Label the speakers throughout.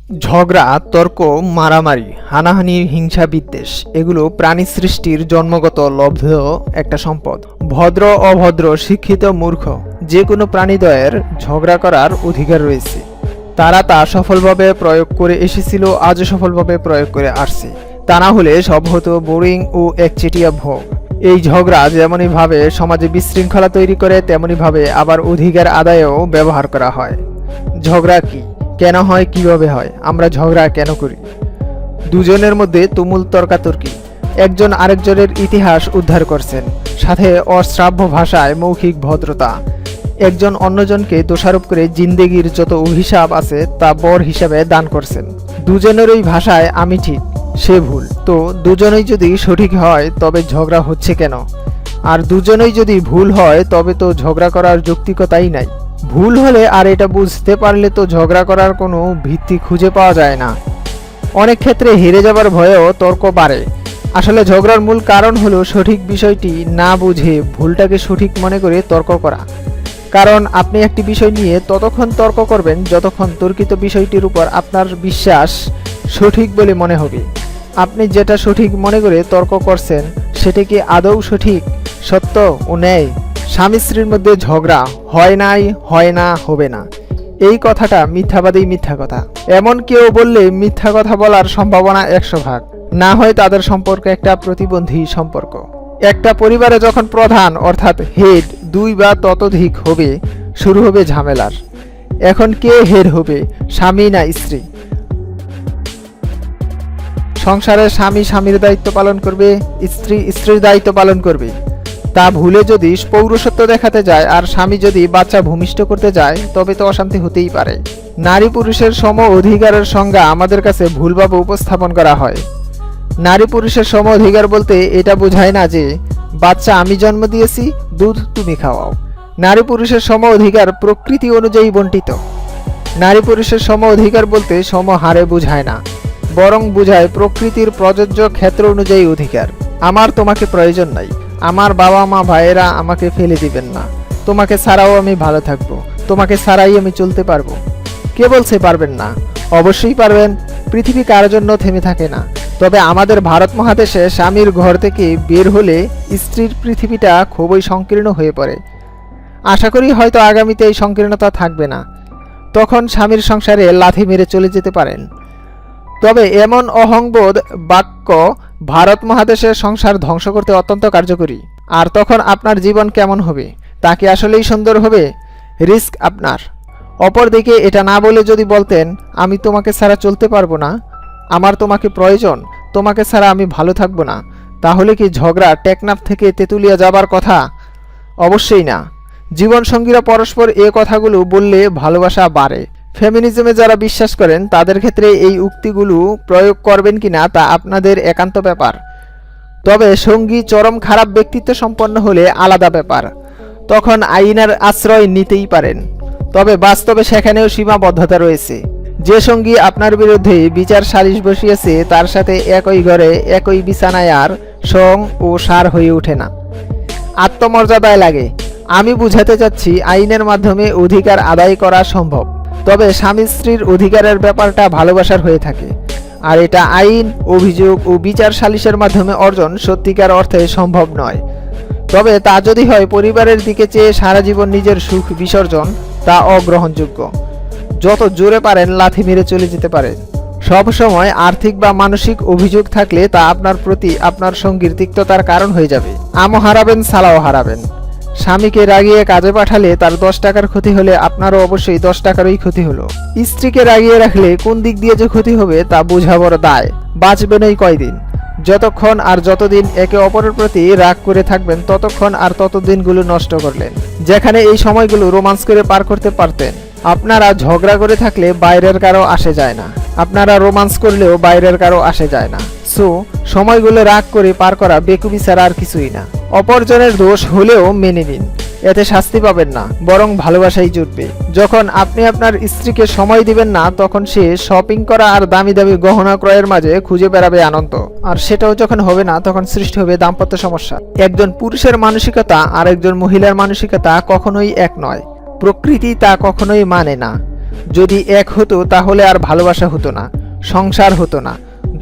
Speaker 1: ঝগড়া, তর্ক, মারামারি, হানাহানি, হিংসা, বিদ্বেষ এগুলো প্রাণী সৃষ্টির জন্মগত লব্ধ একটা সম্পদ। ভদ্র, অভদ্র, শিক্ষিত, মূর্খ যে কোনো প্রাণীদ্বয়ের ঝগড়া করার অধিকার রয়েছে। তারা তা সফলভাবে প্রয়োগ করে এসেছিল, আজও সফলভাবে প্রয়োগ করে আসছে। তা না হলে সব হতো বোরিং ও একচেটিয়া ভোগ। এই ঝগড়া যেমনইভাবে সমাজে বিশৃঙ্খলা তৈরি করে, তেমনইভাবে আবার অধিকার আদায়েও ব্যবহার করা হয়। ঝগড়া কি, কেন হয়, কিভাবে হয়, আমরা ঝগড়া কেন করি? দুজনের মধ্যে তুমুল তর্কাতর্কি, একজন আরেকজনের ইতিহাস উদ্ধার করছেন, সাথে অশ্রাব্য ভাষায় মৌখিক ভদ্রতা। একজন অন্যজনকে দোষারোপ করে জিন্দেগির যত অভিশাপ আছে তা বর হিসাবে দান করছেন। দুজনেরই ভাষায় আমি ঠিক, সে ভুল। তো দুজনেই যদি সঠিক হয় তবে ঝগড়া হচ্ছে কেন? আর দুজনেই যদি ভুল হয় তবে তো ঝগড়া করার যৌক্তিকতাই নাই। ভুল হলে আর এটা বুঝতে পারলে তো ঝগড়া করার কোনো ভিত্তি খুঁজে পাওয়া যায় না। অনেক ক্ষেত্রে হেরে যাবার ভয়েও তর্ক বাড়ে। আসলে ঝগড়ার মূল কারণ হলো সঠিক বিষয়টি না বুঝে ভুলটাকে সঠিক মনে করে তর্ক করা। কারণ আপনি একটি বিষয় নিয়ে ততক্ষণ তর্ক করবেন যতক্ষণ তর্কিত বিষয়টির উপর আপনার বিশ্বাস সঠিক বলে মনে হবে। আপনি যেটা সঠিক মনে করে তর্ক করছেন সেটা কি আদৌ সঠিক, সত্য ও ন্যায়? স্বামী স্ত্রীর মধ্যে ঝগড়া হয় নাই, হয় না, হবে না, এই কথাটা মিথ্যাবাদী মিথ্যা কথা। এমন কেউ বললে মিথ্যা কথা বলার সম্ভাবনা 100 ভাগ। না হয় তাদের সম্পর্ক একটা প্রতিবন্ধী সম্পর্ক। একটা পরিবারে যখন প্রধান অর্থাৎ হেড 2 বা ততোধিক হবে, শুরু হবে ঝামেলার। এখন কে হেড হবে, স্বামী না স্ত্রী? সংসারে স্বামী স্বামীর দায়িত্ব পালন করবে, স্ত্রী স্ত্রীর দায়িত্ব পালন করবে। তা ভুলে যদি পৌরুষত্ব দেখাতে যায় আর স্বামী যদি বাচ্চা ভূমিষ্ঠ করতে যায় তবে তো অশান্তি হতেই পারে। নারী পুরুষের সম অধিকারের সংজ্ঞা আমাদের কাছে ভুলভাবে উপস্থাপন করা হয়। নারী পুরুষের সম অধিকার বলতে এটা বোঝায় না যে বাচ্চা আমি জন্ম দিয়েছি, দুধ তুমি খাওয়াও। নারী পুরুষের সম অধিকার প্রকৃতি অনুযায়ী বণ্টিত। নারী পুরুষের সম অধিকার বলতে সম হারে বোঝায় না, বরং বোঝায় প্রকৃতির প্রযোজ্য ক্ষেত্র অনুযায়ী অধিকার। আমার তোমাকে প্রয়োজন নাই, আমার বাবা মা ভাইয়েরা আমাকে ফেলে দিবেন না, তোমাকে ছাড়াও আমি ভালো থাকবো, তোমাকে ছাড়াই আমি চলতে পারবো। কে বলছে পারবেন না? অবশ্যই পারবেন। পৃথিবী কারোর জন্য থেমে থাকে না। তবে আমাদের ভারত মহাদেশে স্বামীর ঘর থেকে বের হলে স্ত্রীর পৃথিবীটা খুবই সংকীর্ণ হয়ে পড়ে। আশা করি হয়তো আগামীতে এই সংকীর্ণতা থাকবে না। তখন স্বামীর সংসারে লাথি মেরে চলে যেতে পারেন। তবে এমন অহংবোধ বাক্য ভারত মহাদেশের সংসার ধ্বংস করতে অত্যন্ত কার্যকরী। আর তখন আপনার জীবন কেমন হবে? তা কি আসলেই সুন্দর হবে? রিস্ক আপনার। অপরদিকে এটা না বলে যদি বলতেন আমি তোমাকে ছাড়া চলতে পারবো না, আমার তোমাকে প্রয়োজন, তোমাকে ছাড়া আমি ভালো থাকবো না, তাহলে কি ঝগড়া টেকনাফ থেকে তেঁতুলিয়া যাবার কথা? অবশ্যই না। জীবনসঙ্গীরা পরস্পর এ কথাগুলো বললে ভালোবাসা বাড়ে। ফেমিনিজমে যারা বিশ্বাস করেন তাদের ক্ষেত্রে এই উক্তিগুলো প্রয়োগ করবেন কিনা তা আপনাদের একান্ত ব্যাপার। তবে সঙ্গী চরম খারাপ ব্যক্তিত্ব সম্পন্ন হলে আলাদা ব্যাপার, তখন আইনের আশ্রয় নিতেই পারেন। তবে বাস্তবে সেখানেও সীমাবদ্ধতা রয়েছে। যে সঙ্গী আপনার বিরুদ্ধে বিচার সালিশ বসিয়েছে তার সাথে একই ঘরে একই বিছানায় আর সং ও সার হয়ে ওঠে না। আত্মমর্যাদায় লাগে। আমি বুঝাতে চাচ্ছি আইনের মাধ্যমে অধিকার আদায় করা সম্ভব, তবে স্বামী স্ত্রীর অধিকারের ব্যাপারটা ভালোবাসার হয়ে থাকে। আর এটা আইন, অভিযোগ ও বিচার সালিশের মাধ্যমে অর্জন সত্যিকার অর্থে সম্ভব নয়। তবে তা যদি হয় পরিবারের দিকে চেয়ে সারা জীবন নিজের সুখ বিসর্জন, তা অগ্রহণযোগ্য। যত জোরে পারেন লাথি মেরে চলে যেতে পারেন। সব সময় আর্থিক বা মানসিক অভিযোগ থাকলে তা আপনার প্রতি আপনার সঙ্গীর তিক্ততার কারণ হয়ে যাবে। আমও হারাবেন, সালাও হারাবেন। স্বামীকে রাগিয়ে কাজে পাঠালে তার 10 টাকার ক্ষতি হলে আপনারও অবশ্যই 10 টাকারই ক্ষতি হলো। স্ত্রীকে রাগিয়ে রাখলে কোন দিক দিয়ে যে ক্ষতি হবে তা বোঝা বড় দায়। বাঁচবেনই কয়দিন? যতক্ষণ আর যতদিন একে অপরের প্রতি রাগ করে থাকবেন ততক্ষণ আর ততদিনগুলো নষ্ট করলেন, যেখানে এই সময়গুলো রোমান্স করে পার করতে পারতেন। আপনারা ঝগড়া করে থাকলে বাইরের কারো আসে যায় না, আপনারা রোমান্স করলেও বাইরের কারো আসে যায় না। সো সময়গুলো রাগ করে পার করা বেকুবি ছাড়া আর কিছুই না। অপরজনের দোষ হলেও মেনে নিন, এতে শাস্তি পাবেন না, বরং ভালোবাসাই জুটবে। যখন আপনি আপনার স্ত্রীকে সময় দিবেন না তখন সে শপিং করা আর দামি দামি গহনা ক্রয়ের মাঝে খুঁজে বেড়াবে আনন্দ। আর সেটাও যখন হবে না তখন সৃষ্টি হবে দাম্পত্য সমস্যা। একজন পুরুষের মানসিকতা আর একজন মহিলার মানসিকতা কখনোই এক নয়। প্রকৃতি তা কখনোই মানে না। যদি এক হতো তাহলে আর ভালোবাসা হতো না, সংসার হতো না,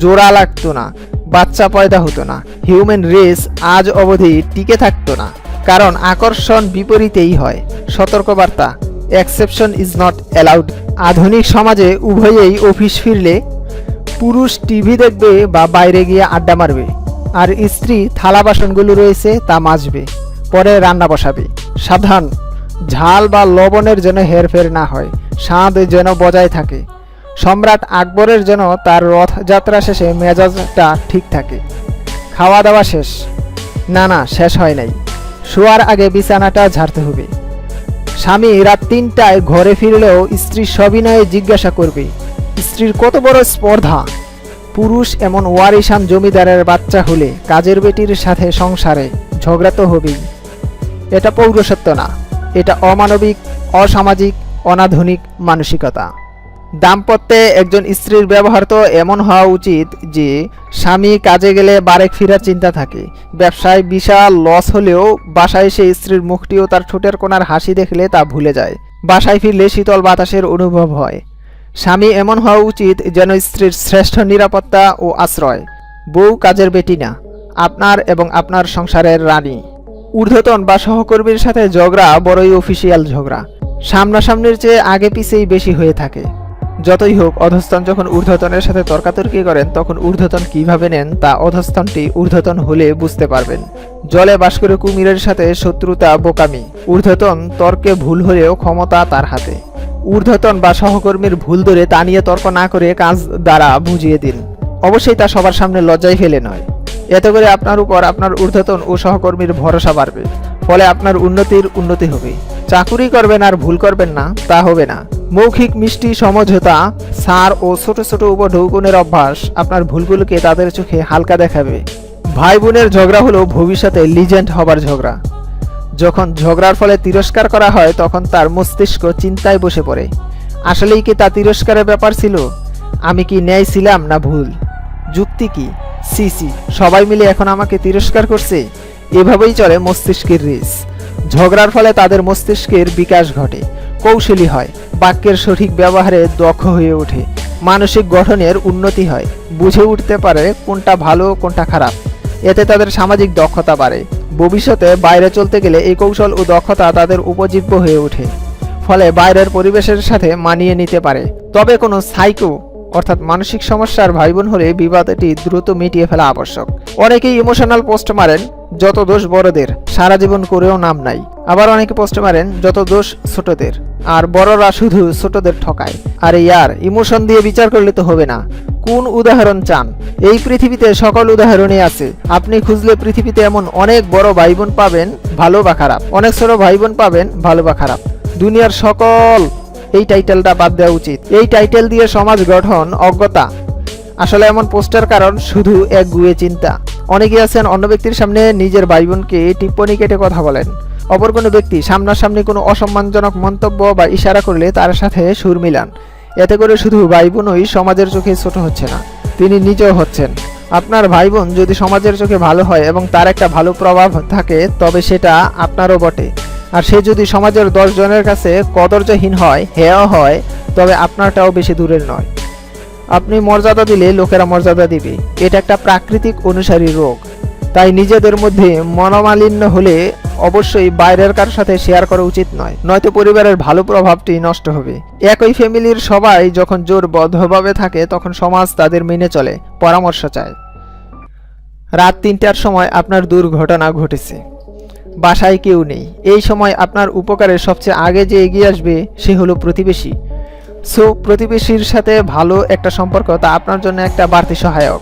Speaker 1: জোড়া লাগতো না, বাচ্চা পয়দা হতো না, হিউম্যান রেস আজ অবধি টিকে থাকতো না। কারণ আকর্ষণ বিপরীতেই হয়। সতর্কবার্তা, এক্সেপশন ইজ নট অ্যালাউড। আধুনিক সমাজে উভয়েই অফিস ফিরলে পুরুষ টিভি দেখবে বা বাইরে গিয়ে আড্ডা মারবে, আর স্ত্রী থালা বাসনগুলো রয়েছে তা মাজবে, পরে রান্না বসাবে। সাবধান, ঝাল বা লবণের যেন হেরফের না হয়, স্বাদ যেন বজায় থাকে। সম্রাট আকবরের যেন তার রথযাত্রা শেষে মেজাজটা ঠিক থাকে। খাওয়া দাওয়া শেষ? না, শেষ হয় নাই। শোয়ার আগে বিছানাটা ঝাড়তে হবে। স্বামী রাত 3টায় ঘরে ফিরলেও স্ত্রী সবিনয়ে জিজ্ঞাসা করবে, স্ত্রীর কত বড় স্পর্ধা। পুরুষ এমন ওয়ারিশান জমিদারের বাচ্চা হলে কাজের বেটির সাথে সংসারে ঝগড়া তো হবেই। এটা পৌরসত্ব না, এটা অমানবিক, অসামাজিক, অনাধুনিক মানসিকতা। দাম্পত্যে একজন স্ত্রীর ব্যবহার তো এমন হওয়া উচিত যে স্বামী কাজে গেলে বারেক ফিরার চিন্তা থাকে। ব্যবসায় বিশাল লস হলেও বাসায় এসে স্ত্রীর মুখটিও তার ঠোঁটের কোণার হাসি দেখলে তা ভুলে যায়। বাসায় ফিরলে শীতল বাতাসের অনুভব হয়। স্বামী এমন হওয়া উচিত যেন স্ত্রীর শ্রেষ্ঠ নিরাপত্তা ও আশ্রয়। বউ কাজের বেটি না, আপনার এবং আপনার সংসারের রানী। ঊর্ধ্বতন বা সহকর্মীর সাথে ঝগড়া বড়ই অফিসিয়াল ঝগড়া। সামনাসামনির চেয়ে আগে পিছেই বেশি হয়ে থাকে। যতই হোক, অধস্তন যখন ঊর্ধ্বতনের সাথে তর্কাতর্কি করেন তখন ঊর্ধ্বতন কিভাবে নেন তা অধস্তনটি ঊর্ধ্বতন হলে বুঝতে পারবেন। জলে বাস করে কুমিরের সাথে শত্রুতা বোকামি। ঊর্ধ্বতন তর্কে ভুল হলেও ক্ষমতা তার হাতে। ঊর্ধ্বতন বা সহকর্মীর ভুল ধরে তা নিয়ে তর্ক না করে কাজ দ্বারা বুঝিয়ে দিন। অবশ্যই তা সবার সামনে লজ্জায় ফেলে নয়। এতে করে আপনার উপর আপনার ঊর্ধ্বতন ও সহকর্মীর ভরসা বাড়বে। ফলে আপনার উন্নতি হবে। চাকুরি করবেন আর ভুল করবেন না, তা হবে না। মৌখিক মিষ্টি সমঝোতা, সার ও ছোট ছোট উপঢৌকনের অভ্যাস আপনার ভুলগুলোকে তাদের চোখে হালকা দেখাবে। ভাই বোনের ঝগড়া হলো ভবিষ্যতে লিজেন্ড হবার ঝগড়া। যখন ঝগড়ার ফলে তিরস্কার করা হয় তখন তার মস্তিষ্ক চিন্তায় বসে পড়ে। আসলেই কি তা তিরস্কারের ব্যাপার ছিল? আমি কি ন্যায় ছিলাম না ভুল? যুক্তি কি? সি, সবাই মিলে এখন আমাকে তিরস্কার করছে। এভাবেই চলে মস্তিষ্কের রেস। ঝগড়ার ফলে তাদের মস্তিষ্কের বিকাশ ঘটে, কৌশলী হয়, বাক্যের সঠিক ব্যবহারে দক্ষ হয়ে ওঠে, মানসিক গঠনের উন্নতি হয়, বুঝে উঠতে পারে কোনটা ভালো কোনটা খারাপ। এতে তাদের সামাজিক দক্ষতা বাড়ে। ভবিষ্যতে বাইরে চলতে গেলে এই কৌশল ও দক্ষতা তাদের উপজীব্য হয়ে ওঠে। ফলে বাইরের পরিবেশের সাথে মানিয়ে নিতে পারে। তবে কোনো সাইকো অর্থাৎ মানসিক সমস্যার ভাইবোন হলে বিবাদটি দ্রুত মিটিয়ে ফেলা আবশ্যক। অনেকেই ইমোশনাল পোস্ট মারেন, যত দোষ বড়দের, সারা জীবন করেও নাম নাই। আবার অনেকে পোস্ট মারেন, যত দোষ ছোটদের, আর বড়রা শুধু ছোটদের ঠকায়। আরে ইয়ার, ইমোশন দিয়ে বিচার করলে তো হবে না। কোন উদাহরণ চান? এই পৃথিবীতে সকল উদাহরণই আছে। আপনি খুঁজলে পৃথিবীতে এমন অনেক বড় ভাইবোন পাবেন, ভালো বা খারাপ, অনেক ছোট ভাইবোন পাবেন, ভালো বা খারাপ। দুনিয়ার সকল, এই টাইটেলটা বাদ দেওয়া উচিত। এই টাইটেল দিয়ে সমাজ গঠন অজ্ঞতা। আসলে এমন পোস্টের কারণ শুধু এক গুয়ে চিন্তা। অনেকে আছেন অন্য ব্যক্তির সামনে নিজের ভাই বোনকে টিপ্পনি কেটে কথা বলেন। অপর কোনো ব্যক্তি সামনাসামনি কোনো অসম্মানজনক মন্তব্য বা ইশারা করলে তার সাথে সুর মিলান। এতে করে শুধু ভাই বোনই সমাজের চোখে ছোট হচ্ছে না, তিনি নিজেও হচ্ছেন। আপনার ভাই বোন যদি সমাজের চোখে ভালো হয় এবং তার একটা ভালো প্রভাব থাকে তবে সেটা আপনারও বটে। আর সে যদি সমাজের 10 জনের কাছে কদর্যহীন হয়, হেয় হয়, তবে আপনারটাও বেশি দূরের নয়। আপনি মর্যাদা দিলে লোকেরা মর্যাদা দিবে। এটা একটা প্রাকৃতিক অনুসারী রোগ। তাই নিজেদের মধ্যে মনোমালিন্য হলে অবশ্যই বাইরের কারোর সাথে শেয়ার করা উচিত নয়, নয়তো পরিবারের ভালো প্রভাবটি নষ্ট হবে। একই ফ্যামিলির সবাই যখন জোরবদ্ধভাবে থাকে তখন সমাজ তাদের মেনে চলে, পরামর্শ চায়। রাত 3টার সময় আপনার দুর্ঘটনা ঘটেছে, বাসায় কেউ নেই। এই সময় আপনার উপকারে সবচেয়ে আগে যে এগিয়ে আসবে সে হলো প্রতিবেশী। সো প্রতিবেশীর সাথে ভালো একটা সম্পর্ক তা আপনার জন্য একটা বাড়তি সহায়ক।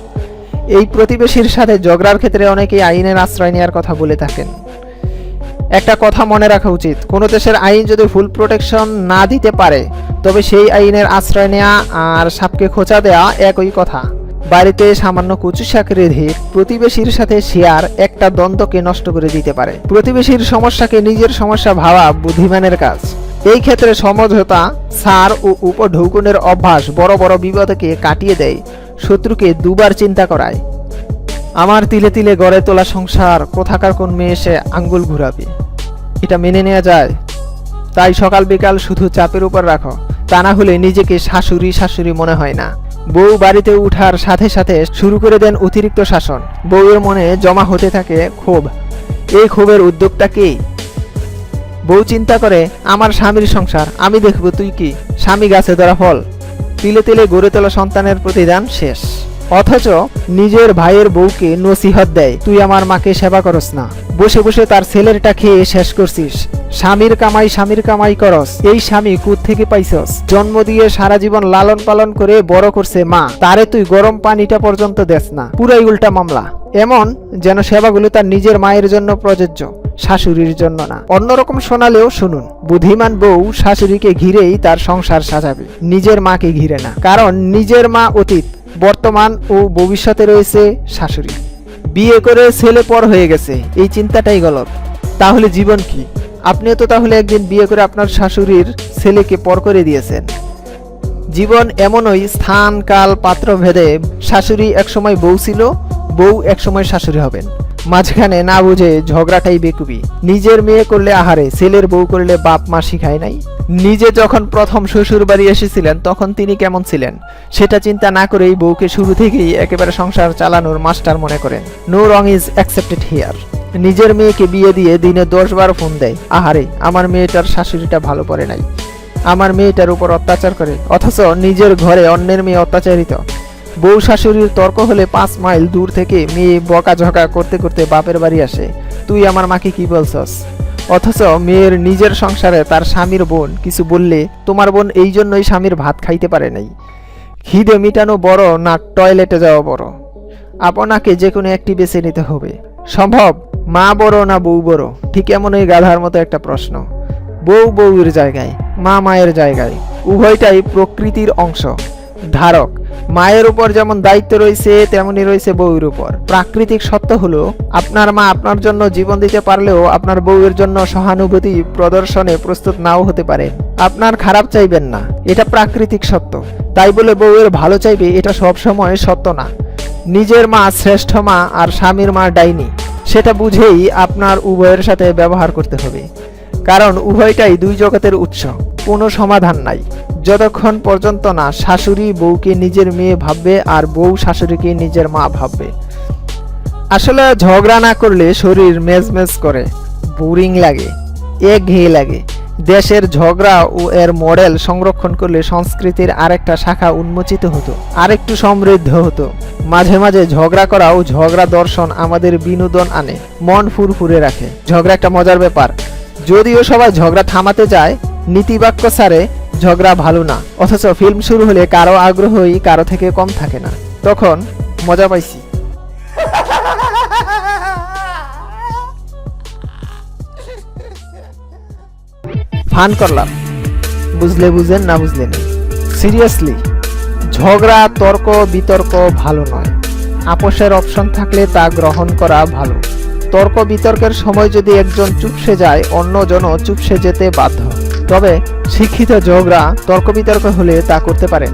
Speaker 1: এই প্রতিবেশীর সাথে ঝগড়ার ক্ষেত্রে অনেকেই আইনের আশ্রয় নেওয়ার কথা বলে থাকেন। একটা কথা মনে রাখা উচিত, কোনো দেশের আইন যদি ফুল প্রোটেকশন না দিতে পারে তবে সেই আইনের আশ্রয় নেওয়া আর সাপকে খোঁচা দেওয়া একই কথা। বাড়িতে সামান্য কচু শাক রেঁধে প্রতিবেশীর সাথে শেয়ার একটা দ্বন্দ্বকে নষ্ট করে দিতে পারে। প্রতিবেশীর সমস্যাকে নিজের সমস্যা ভাবা বুদ্ধিমানের কাজ। এই ক্ষেত্রে সমঝোতা, সার ও উপঢৌকনের অভ্যাস বড় বড় বিপদকে কাটিয়ে দেয়, শত্রুকে দুবার চিন্তা করায়। আমার তিলে তিলে গড়ে তোলা সংসার, কোথাকার কোন মেয়ে এসে আঙ্গুল ঘুরাবে, এটা মেনে নেওয়া যায়? তাই সকাল বিকাল শুধু চাপের উপর রাখো, তা না হলে নিজেকে শাশুড়ি শাশুড়ি মনে হয় না। বউ বাড়িতে উঠার সাথে সাথে শুরু করে দেন অতিরিক্ত শাসন। বউয়ের মনে জমা হতে থাকে ক্ষোভ। এই ক্ষোভের উদ্যোগটা কি? বউ চিন্তা করে, আমার স্বামীর সংসার, আমি দেখব তুই কি। স্বামী গাছে ধরা ফল, তিলে তিলে গড়ে তোলা সন্তানের প্রতিদান শেষ। অথচ নিজের ভাইয়ের বউকে নসিহত দেয়, তুই আমার মাকে সেবা করস না, বসে বসে তার ছেলেরটা খেয়ে শেষ করছিস। স্বামীর কামাই করস, এই স্বামী কুত থেকে পাইছস? জন্ম দিয়ে সারা জীবন লালন পালন করে বড় করছে মা, তারে তুই গরম পানিটা পর্যন্ত দেস না। পুরাই উল্টা মামলা। এমন যেন সেবাগুলো তার নিজের মায়ের জন্য প্রযোজ্য, শাশুড়ির জন্য না। অন্যরকম শোনালেও শুনুন, বুদ্ধিমান বউ শাশুড়িকে ঘিরেই তার সংসার সাজাবে, নিজের মাকে ঘিরে না। কারণ নিজের মা অতীত, বর্তমান ও ভবিষ্যতে রয়েছে শাশুড়ি। বিয়ে করে ছেলে পর হয়ে গেছে, এই চিন্তাটাই গলত। তাহলে জীবন কি? আপনিও তো তাহলে একদিন বিয়ে করে আপনার শাশুড়ির ছেলেকে পর করে দিয়েছেন। জীবন এমনই, স্থান কাল পাত্র ভেদে শাশুড়ি একসময় বউ ছিল, বউ একসময় শাশুড়ি হবেন। মাঝখানে না বুঝে ঝগড়াটাই বেকুবি। নিজের মেয়ে করলে আহারে, ছেলের বউ করলে বাপ মা শিখায় নাই? নিজে যখন প্রথম শ্বশুর বাড়ি এসেছিলেন তখন তিনি কেমন ছিলেন সেটা চিন্তা না করেই বউকে শুরু থেকেই একেবারে সংসার চালানোর মাস্টার মনে করেন। No wrong is accepted here. নিজের মেয়েকে বিয়ে দিয়ে দিনে 10-12 ফোন দেয়, আহারে আমার মেয়েটার শাশুড়িটা ভালো করে নাই, আমার মেয়েটার উপর অত্যাচার করে। অথচ নিজের ঘরে অন্যের মেয়ে অত্যাচারিত। বউ শাশুড়ির তর্ক হলে 5 মাইল দূর থেকে মেয়ে বকাঝকা করতে করতে বাপের বাড়ি আসে, তুই আমার মাকে কি বলছস? অথচ মেয়ের নিজের সংসারে তার স্বামীর বোন কিছু বললে, তোমার বোন এই জন্যই স্বামীর ভাত খাইতে পারে নাই। খিদে মিটানো বড় না টয়লেটে যাওয়া বড়? আপনাকে যে কোনো একটি বেছে নিতে হবে। সম্ভব? মা বড় না বউ বড়? ঠিক এমনই গাধার মতো একটা প্রশ্ন। বউ বউয়ের জায়গায়, মা মায়ের জায়গায়, উভয়টাই প্রকৃতির অংশ, ধারক। মায়ের উপর যেমন দায়িত্ব রয়েছে তেমনই রয়েছে বউয়ের উপর। প্রাকৃতিক সত্য হলো, আপনার মা আপনার জন্য জীবন দিতে পারলেও আপনার বউয়ের জন্য সহানুভূতি প্রদর্শনে প্রস্তুত নাও হতে পারে। আপনার খারাপ চাইবেন না, এটা প্রাকৃতিক সত্য। তাই বলে বউয়ের ভালো চাইবে, এটা সবসময় সত্য না। নিজের মা শ্রেষ্ঠ মা আর স্বামীর মা ডাইনি, সেটা বুঝেই আপনার উভয়ের সাথে ব্যবহার করতে হবে। কারণ উভয়টাই দুই জগতের উৎস, কোনো সমাধান নাই যতক্ষণ পর্যন্ত না শাশুড়ি বউকে নিজের মেয়ে ভাববে আর বউ শাশুড়িকে নিজের মা ভাববে। আসলে ঝগড়া না করলে শরীর মেজমেজ করে, বোরিং লাগে, একঘেয়ে লাগে। দেশের ঝগড়া ও এর মডেল সংরক্ষণ করলে সংস্কৃতির আরেকটা শাখা উন্মোচিত হতো, আরেকটু সমৃদ্ধ হতো। মাঝে মাঝে ঝগড়া করা ও ঝগড়া দর্শন আমাদের বিনোদন আনে, মন ফুরফুরে রাখে। ঝগড়া একটা মজার ব্যাপার। যদিও সবাই ঝগড়া থামাতে যায়, নীতিবাক্য ছাড়ে ঝগড়া ভালো না। অথচ ফিল্ম শুরু হলে কারো আগ্রহই কারো থেকে কম থাকে না। তখন মজা পাইছি। ফান করলাম, বুঝলে বুঝেন, না বুঝলে নেই। সিরিয়াসলি, ঝগড়া তর্ক বিতর্ক ভালো নয়। আপোষের অপশন থাকলে তা গ্রহণ করা ভালো। তর্ক বিতর্কের সময় যদি একজন চুপসে যায়, অন্যজনও চুপসে যেতে বাধ্য। তবে শিক্ষিত ঝগড়া তর্ক বিতর্ক হলে তা করতে পারেন।